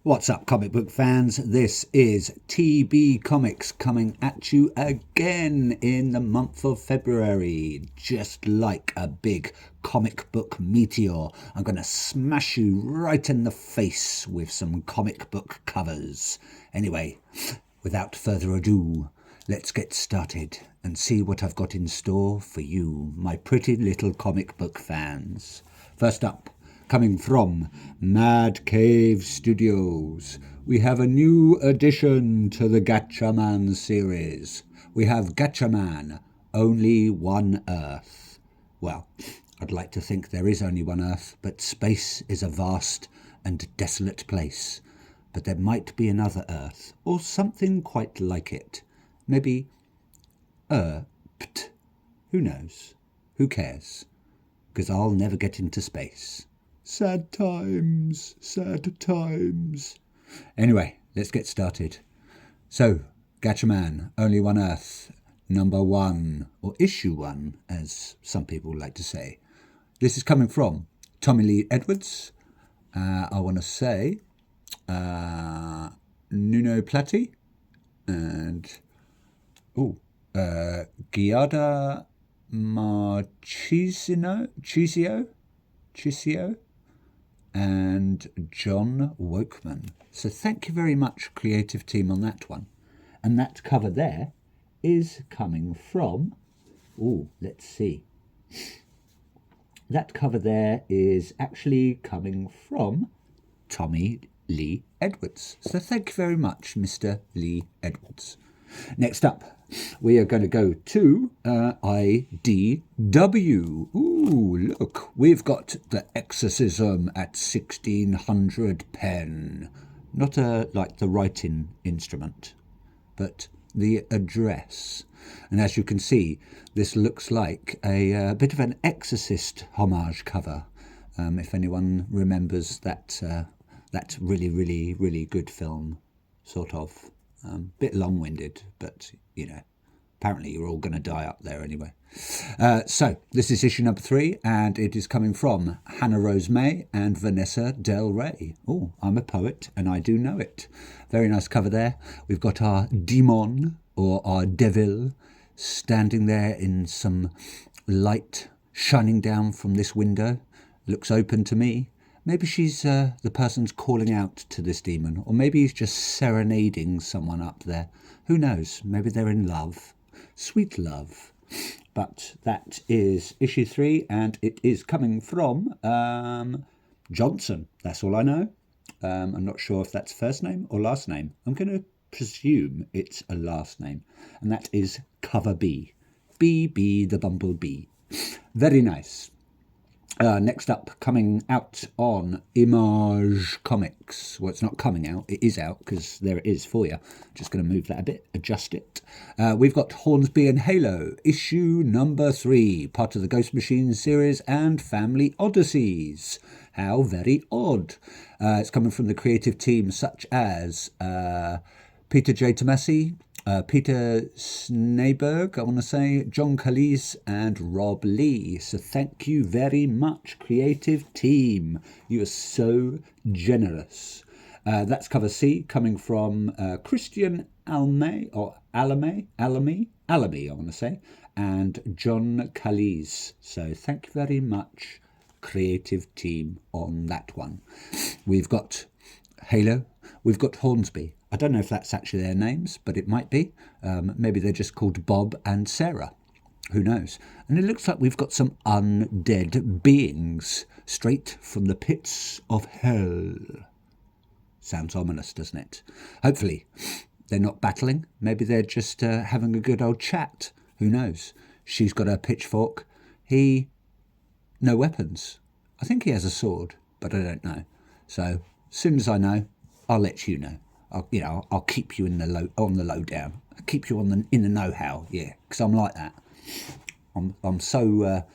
What's up, comic book fans? This is TB Comics coming at you again in the month of February. Just like a big comic book meteor, I'm going to smash you right in the face with some comic book covers. Anyway, without further ado, let's get started and see what I've got in store for you, my pretty little comic book fans. First up, coming from Mad Cave Studios, we have a new addition to the Gatchaman series. We have Gatchaman, Only One Earth. Well, I'd like to think there is only one Earth, but space is a vast and desolate place. But there might be another Earth, or something quite like it. Maybe who knows? Who cares? Because I'll never get into space. Sad times, sad times. Anyway, let's get started. So, Gatchaman, Only One Earth, number 1, or issue 1, as some people like to say. This is coming from Tommy Lee Edwards. I want to say Nuno Platti and Giada Marchisio and John Wokeman. So thank you very much, creative team, on that one. And that cover there is coming from, let's see. That cover there is actually coming from Tommy Lee Edwards. So thank you very much, Mr. Lee Edwards. Next up, we are going to go to IDW. Look, we've got The Exorcism at 1600 pen. Not like the writing instrument, but the address. And as you can see, this looks like a bit of an Exorcist homage cover. If anyone remembers that really, really, really good film, sort of. Bit long-winded, but, you know, apparently you're all going to die up there anyway. So, this is issue number 3, and it is coming from Hannah Rose May and Vanessa Del Rey. Oh, I'm a poet, and I do know it. Very nice cover there. We've got our demon, or our devil, standing there in some light shining down from this window. Looks open to me. Maybe she's the person's calling out to this demon, or maybe he's just serenading someone up there. Who knows? Maybe they're in love. Sweet love. But that is issue 3, and it is coming from Johnson. That's all I know. I'm not sure if that's first name or last name. I'm going to presume it's a last name, and that is Cover B. B the Bumblebee. Very nice. Next up, coming out on Image Comics. Well, it's not coming out, it is out, because there it is for you. Just going to move that a bit, adjust it. We've got Hornsby and Halo, issue number 3, part of the Ghost Machine series and Family Odysseys. How very odd. It's coming from the creative team such as Peter J. Tomasi, Peter Sneyberg, I want to say, John Calise and Rob Lee. So thank you very much, creative team. You are so generous. That's cover C, coming from Christian Alame, I want to say, and John Calise. So thank you very much, creative team, on that one. We've got Halo, we've got Hornsby. I don't know if that's actually their names, but it might be. Maybe they're just called Bob and Sarah. Who knows? And it looks like we've got some undead beings straight from the pits of hell. Sounds ominous, doesn't it? Hopefully they're not battling. Maybe they're just having a good old chat. Who knows? She's got her pitchfork. He, no weapons. I think he has a sword, but I don't know. So as soon as I know, I'll let you know. I'll keep you on the lowdown. I'll keep you in the know-how, yeah, because I'm like that. I'm so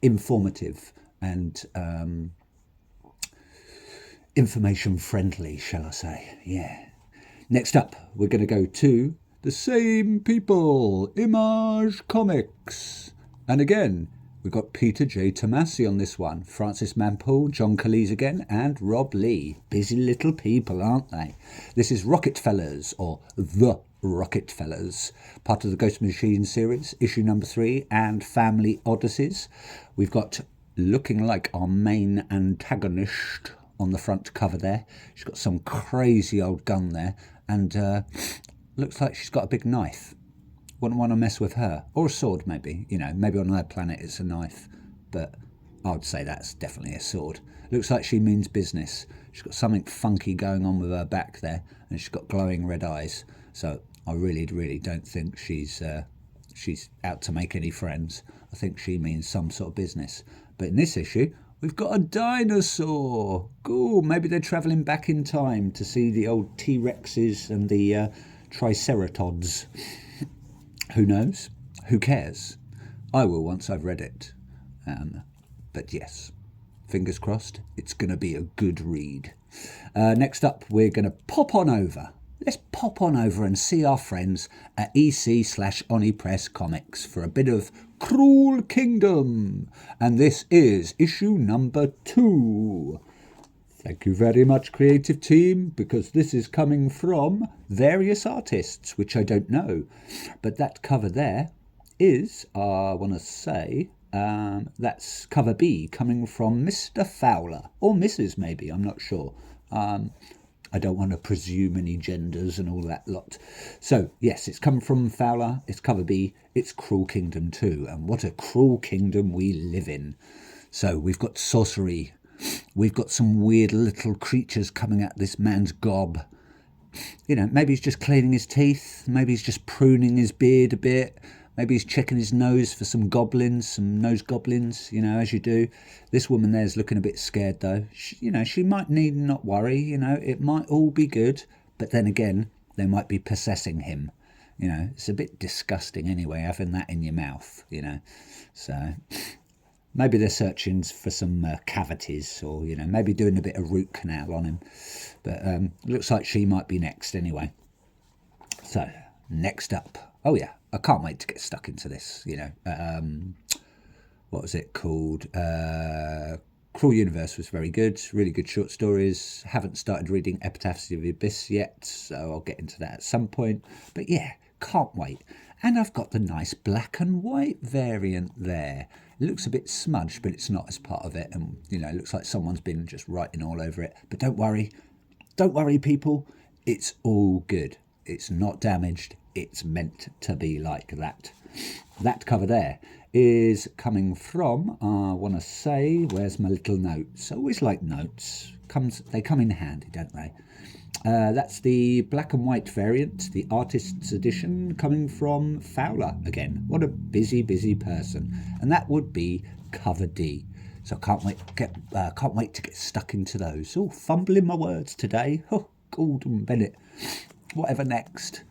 informative and information friendly, shall I say? Yeah. Next up, we're going to go to the same people, Image Comics, and again, We've got Peter J. Tomasi on this one, Francis Manpool, John Cleese again, and Rob Lee. Busy little people, aren't they? This is Rocket Fellas, or The Rocket Fellas, part of the Ghost Machine series, issue number 3, and Family Odysseys. We've got looking like our main antagonist on the front cover there. She's got some crazy old gun there, and looks like she's got a big knife. Wouldn't want to mess with her. Or a sword, maybe. You know, maybe on her planet it's a knife. But I would say that's definitely a sword. Looks like she means business. She's got something funky going on with her back there. And she's got glowing red eyes. So I really, really don't think she's out to make any friends. I think she means some sort of business. But in this issue, we've got a dinosaur. Cool. Maybe they're travelling back in time to see the old T-Rexes and the Triceratops. Who knows? Who cares? I will once I've read it. But yes, fingers crossed, it's going to be a good read. Next up, we're going to pop on over. Let's pop on over and see our friends at EC/Oni Press Comics for a bit of Cruel Kingdom. And this is issue number 2. Thank you very much, creative team, because this is coming from various artists, which I don't know. But that cover there is, I want to say, that's cover B, coming from Mr. Fowler, or Mrs. maybe, I'm not sure. I don't want to presume any genders and all that lot. So, yes, it's come from Fowler, it's cover B, it's Cruel Kingdom 2, and what a cruel kingdom we live in. So, we've got sorcery. We've got some weird little creatures coming at this man's gob. You know, maybe he's just cleaning his teeth. Maybe he's just pruning his beard a bit. Maybe he's checking his nose for some goblins, some nose goblins, you know, as you do. This woman there's looking a bit scared, though. She might need not worry, you know. It might all be good. But then again, they might be possessing him. You know, it's a bit disgusting anyway, having that in your mouth, you know. So maybe they're searching for some cavities, or, you know, maybe doing a bit of root canal on him. But looks like she might be next anyway. So, next up. Oh, yeah, I can't wait to get stuck into this, you know. What was it called? Cruel Universe was very good. Really good short stories. Haven't started reading Epitaphs of the Abyss yet, so I'll get into that at some point. But, yeah, can't wait. And I've got the nice black and white variant there. It looks a bit smudged, but it's not as part of it. And, you know, it looks like someone's been just writing all over it. But don't worry. Don't worry, people. It's all good. It's not damaged. It's meant to be like that. That cover there is coming from, I want to say, where's my little notes? I always like notes. They come in handy, don't they? That's the black and white variant, the artist's edition, coming from Fowler again. What a busy, busy person. And that would be cover D. So can't wait to get stuck into those. Oh, fumbling my words today. Oh, Gordon Bennett. Whatever next.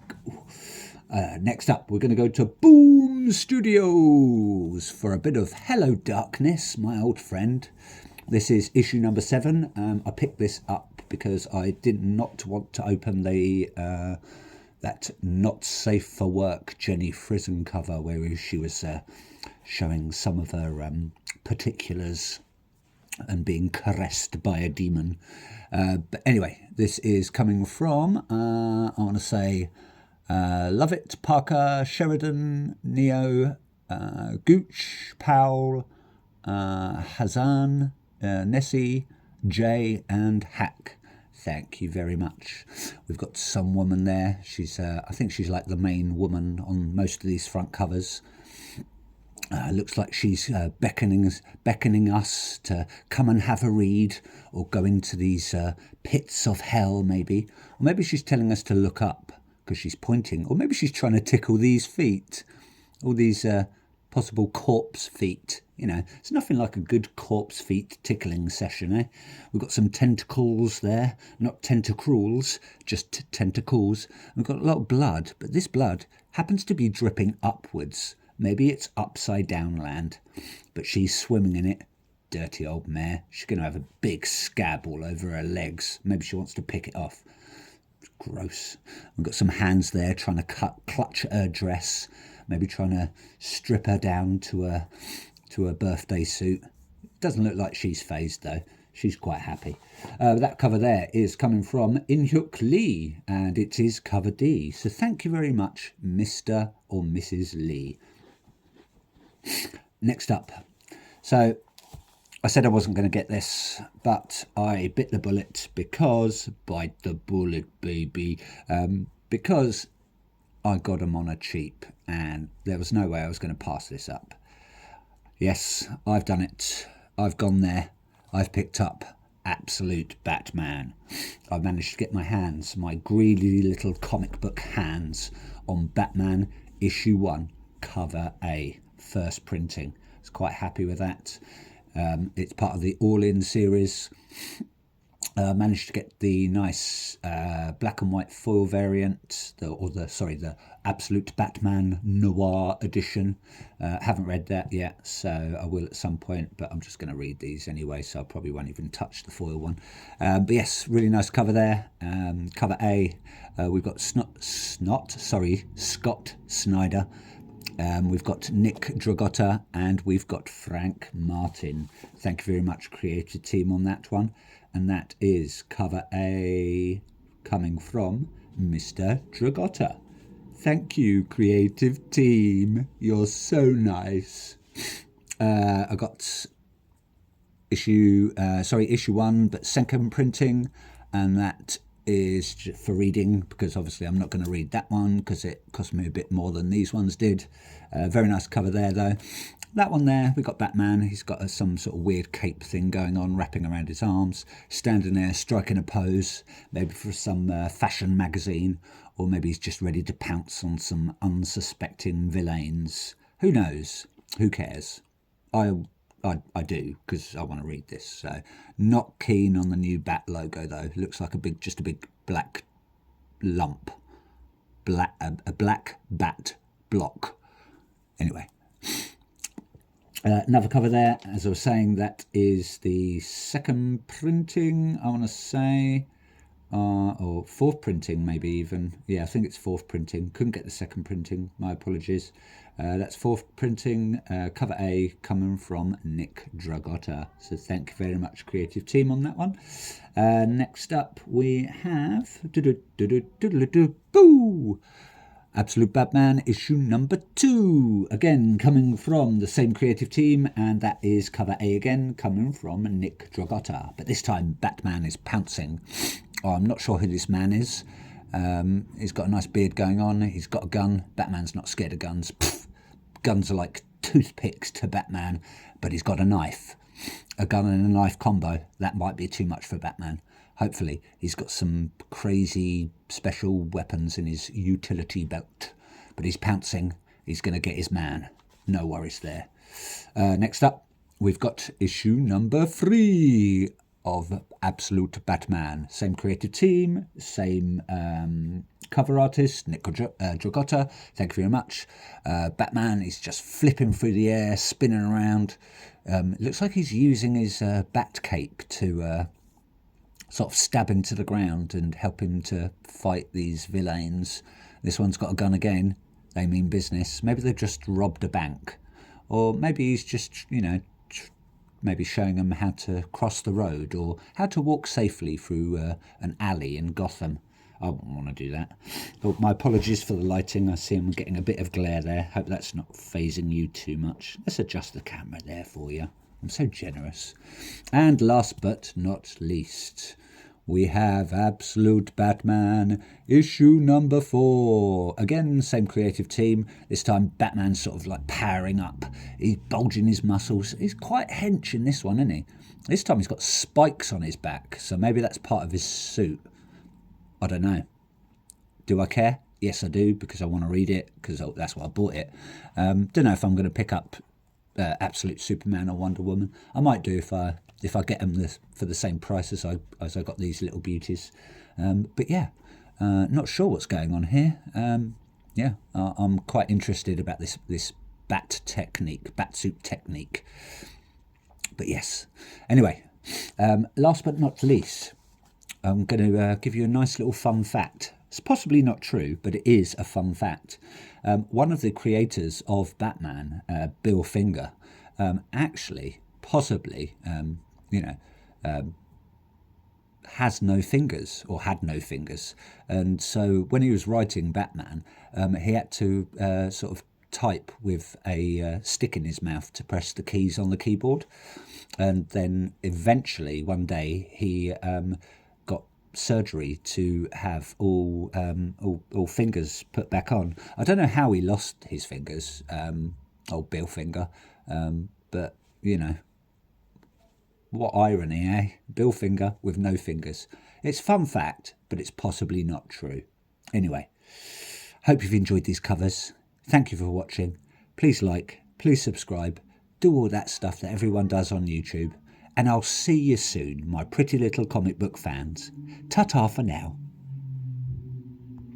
Next up, we're going to go to Boom Studios for a bit of Hello Darkness, my old friend. This is issue number 7. I picked this up because I did not want to open the that Not Safe for Work Jenny Frison cover where she was showing some of her particulars and being caressed by a demon. But anyway, this is coming from, I want to say, Lovett, Parker, Sheridan, Neo, Gooch, Powell, Hazan, Nessie, Jay and Hack. Thank you very much. We've got some woman there. She's, I think she's like the main woman on most of these front covers. Looks like she's beckoning us to come and have a read, or go into these pits of hell, maybe. Or maybe she's telling us to look up because she's pointing. Or maybe she's trying to tickle these feet, all these possible corpse feet. You know, it's nothing like a good corpse feet tickling session, eh? We've got some tentacles there, not tentacruels, just tentacles. We've got a lot of blood, but this blood happens to be dripping upwards. Maybe it's upside down land, but she's swimming in it. Dirty old mare. She's going to have a big scab all over her legs. Maybe she wants to pick it off. Gross. We've got some hands there trying to clutch her dress. Maybe trying to strip her down to to her birthday suit. Doesn't look like she's phased though. She's quite happy. That cover there is coming from In-hyuk Lee, and it is cover D. So thank you very much, Mr. or Mrs. Lee. Next up. So I said I wasn't going to get this, but I bit the bullet because, bite the bullet, baby, because I got them on a cheap and there was no way I was going to pass this up. Yes, I've done it. I've gone there. I've picked up Absolute Batman. I've managed to get my hands, my greedy little comic book hands, on Batman issue 1, cover A, first printing. I was quite happy with that. It's part of the All-In series. Managed to get the nice black and white foil variant, the Absolute Batman Noir edition. Haven't read that yet, so I will at some point, but I'm just going to read these anyway, so I probably won't even touch the foil one. But yes, really nice cover there. Cover A, we've got Scott Snyder. We've got Nick Dragotta, and we've got Frank Martin. Thank you very much, creative team, on that one. And that is cover A, coming from Mr. Dragotta. Thank you, creative team. You're so nice. I got issue 1, but second printing, and that is for reading, because obviously I'm not going to read that one because it cost me a bit more than these ones did. Very nice cover there though. That one there, we got Batman. He's got some sort of weird cape thing going on, wrapping around his arms, standing there striking a pose, maybe for some fashion magazine, or maybe he's just ready to pounce on some unsuspecting villains. Who knows? Who cares? I do, because I want to read this. So not keen on the new Bat logo though. It looks like just a big black lump, a black bat block. Anyway, another cover there. As I was saying, that is the second printing, I want to say, or fourth printing maybe even. Yeah, I think it's fourth printing. Couldn't get the second printing. My apologies. That's fourth printing, cover A, coming from Nick Dragotta. So thank you very much, creative team, on that one. Next up we have boo! Absolute Batman issue number 2, again coming from the same creative team, and that is cover A again, coming from Nick Dragotta. But this time Batman is pouncing. I'm not sure who this man is. He's got a nice beard going on. He's got a gun. Batman's not scared of guns. Pfft. Guns are like toothpicks to Batman, but he's got a knife. A gun and a knife combo. That might be too much for Batman. Hopefully he's got some crazy special weapons in his utility belt. But he's pouncing. He's going to get his man. No worries there. Next up, we've got issue number 3 of Absolute Batman. Same creative team, same cover artist, Nick Dragotta. Thank you very much. Batman is just flipping through the air, spinning around. It looks like he's using his bat cape to sort of stab him to the ground and help him to fight these villains. This one's got a gun again. They mean business. Maybe they've just robbed a bank. Or maybe he's just, maybe showing them how to cross the road or how to walk safely through an alley in Gotham. I wouldn't want to do that. But my apologies for the lighting. I see I'm getting a bit of glare there. Hope that's not phasing you too much. Let's adjust the camera there for you. I'm so generous. And last but not least, we have Absolute Batman issue number 4. Again, same creative team. This time Batman's sort of like powering up. He's bulging his muscles. He's quite hench in this one, isn't he? This time he's got spikes on his back, so maybe that's part of his suit. I don't know. Do I care? Yes, I do, because I want to read it, because that's why I bought it. Don't know if I'm going to pick up Absolute Superman or Wonder Woman. I might do if I get them for the same price as I got these little beauties. But yeah, not sure what's going on here. Yeah, I'm quite interested about this bat suit technique. But yes, anyway, last but not least, I'm going to give you a nice little fun fact. It's possibly not true, but it is a fun fact. One of the creators of Batman, Bill Finger, actually, possibly, has no fingers or had no fingers. And so when he was writing Batman, he had to sort of type with a stick in his mouth to press the keys on the keyboard. And then eventually one day he got surgery to have all fingers put back on. I don't know how he lost his fingers, old Bill Finger, but what irony, eh? Bill Finger with no fingers. It's a fun fact, but it's possibly not true. Anyway, hope you've enjoyed these covers. Thank you for watching. Please like, please subscribe, do all that stuff that everyone does on YouTube, and I'll see you soon, my pretty little comic book fans. Ta-ta for now.